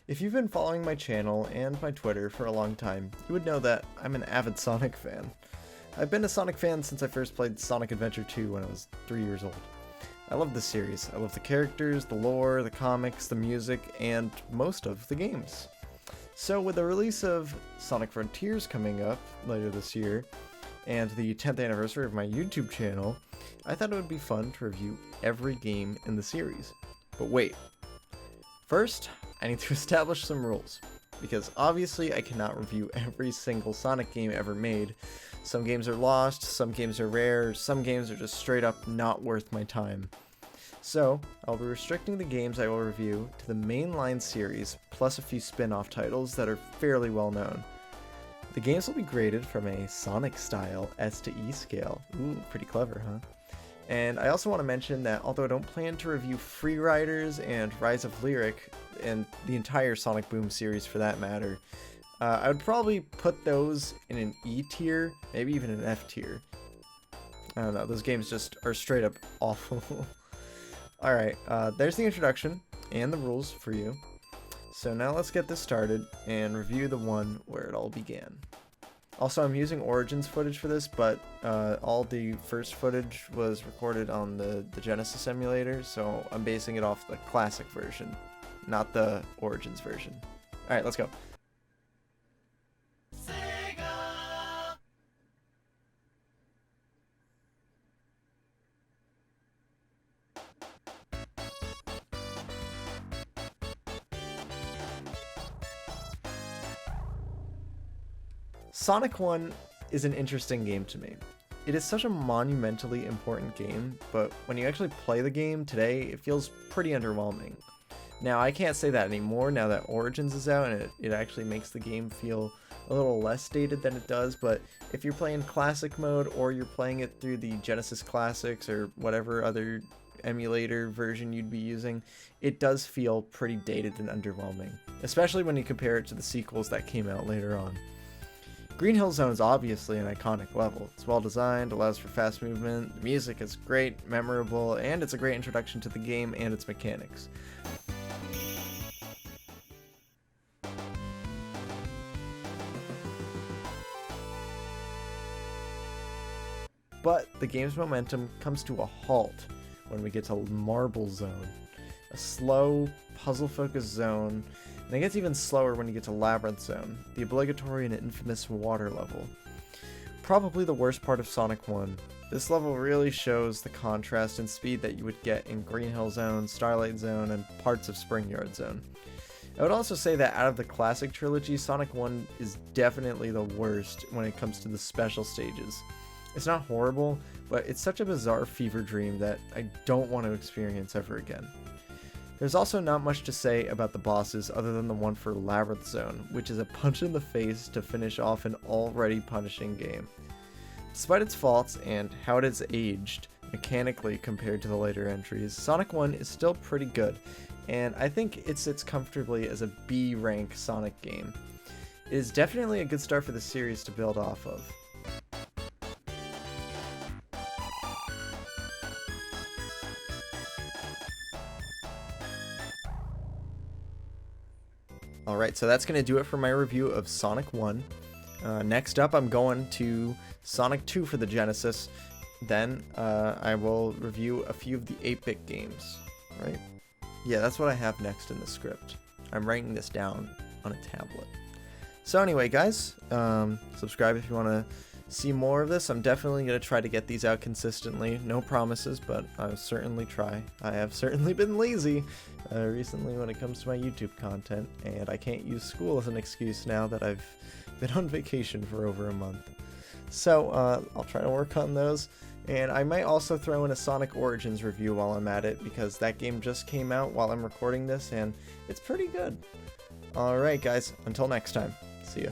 If you've been following my channel and my Twitter for a long time, you would know that I'm an avid Sonic fan. I've been a Sonic fan since I first played Sonic Adventure 2 when I was 3 years old. I love this series. I love the characters, the lore, the comics, the music, and most of the games. So with the release of Sonic Frontiers coming up later this year, and the 10th anniversary of my YouTube channel, I thought it would be fun to review every game in the series. But wait. First, I need to establish some rules, because obviously I cannot review every single Sonic game ever made. Some games are lost, some games are rare, some games are just straight up not worth my time. So, I'll be restricting the games I will review to the mainline series, plus a few spin-off titles that are fairly well known. The games will be graded from a Sonic-style S to E scale. Ooh, pretty clever, huh? And I also want to mention that although I don't plan to review Free Riders and Rise of Lyric, and the entire Sonic Boom series for that matter, I would probably put those in an E tier, maybe even an F tier. I don't know, those games just are straight up awful. Alright, there's the introduction and the rules for you. So now let's get this started and review the one where it all began. Also, I'm using Origins footage for this, but all the first footage was recorded on the Genesis emulator, so I'm basing it off the classic version, not the Origins version. Alright, let's go. Sonic 1 is an interesting game to me. It is such a monumentally important game, but when you actually play the game today, it feels pretty underwhelming. Now, I can't say that anymore now that Origins is out, and it actually makes the game feel a little less dated than it does, but if you're playing Classic mode, or you're playing it through the Genesis Classics, or whatever other emulator version you'd be using, it does feel pretty dated and underwhelming, especially when you compare it to the sequels that came out later on. Green Hill Zone is obviously an iconic level. It's well designed, allows for fast movement, the music is great, memorable, and it's a great introduction to the game and its mechanics. But the game's momentum comes to a halt when we get to Marble Zone, a slow, puzzle-focused zone, and it gets even slower when you get to Labyrinth Zone, the obligatory and infamous water level. Probably the worst part of Sonic 1. This level really shows the contrast in speed that you would get in Green Hill Zone, Starlight Zone, and parts of Spring Yard Zone. I would also say that out of the classic trilogy, Sonic 1 is definitely the worst when it comes to the special stages. It's not horrible, but it's such a bizarre fever dream that I don't want to experience ever again. There's also not much to say about the bosses other than the one for Labyrinth Zone, which is a punch in the face to finish off an already punishing game. Despite its faults and how it has aged mechanically compared to the later entries, Sonic 1 is still pretty good, and I think it sits comfortably as a B rank Sonic game. It is definitely a good start for the series to build off of. Alright, so that's going to do it for my review of Sonic 1. Next up, I'm going to Sonic 2 for the Genesis. Then, I will review a few of the 8-bit games, right? Yeah, that's what I have next in the script. I'm writing this down on a tablet. So anyway, guys, subscribe if you want to see more of this. I'm definitely going to try to get these out consistently. No promises, but I'll certainly try. I have certainly been lazy recently when it comes to my YouTube content, and I can't use school as an excuse now that I've been on vacation for over a month. So I'll try to work on those, and I might also throw in a Sonic Origins review while I'm at it, because that game just came out while I'm recording this, and it's pretty good. Alright guys, until next time, see ya.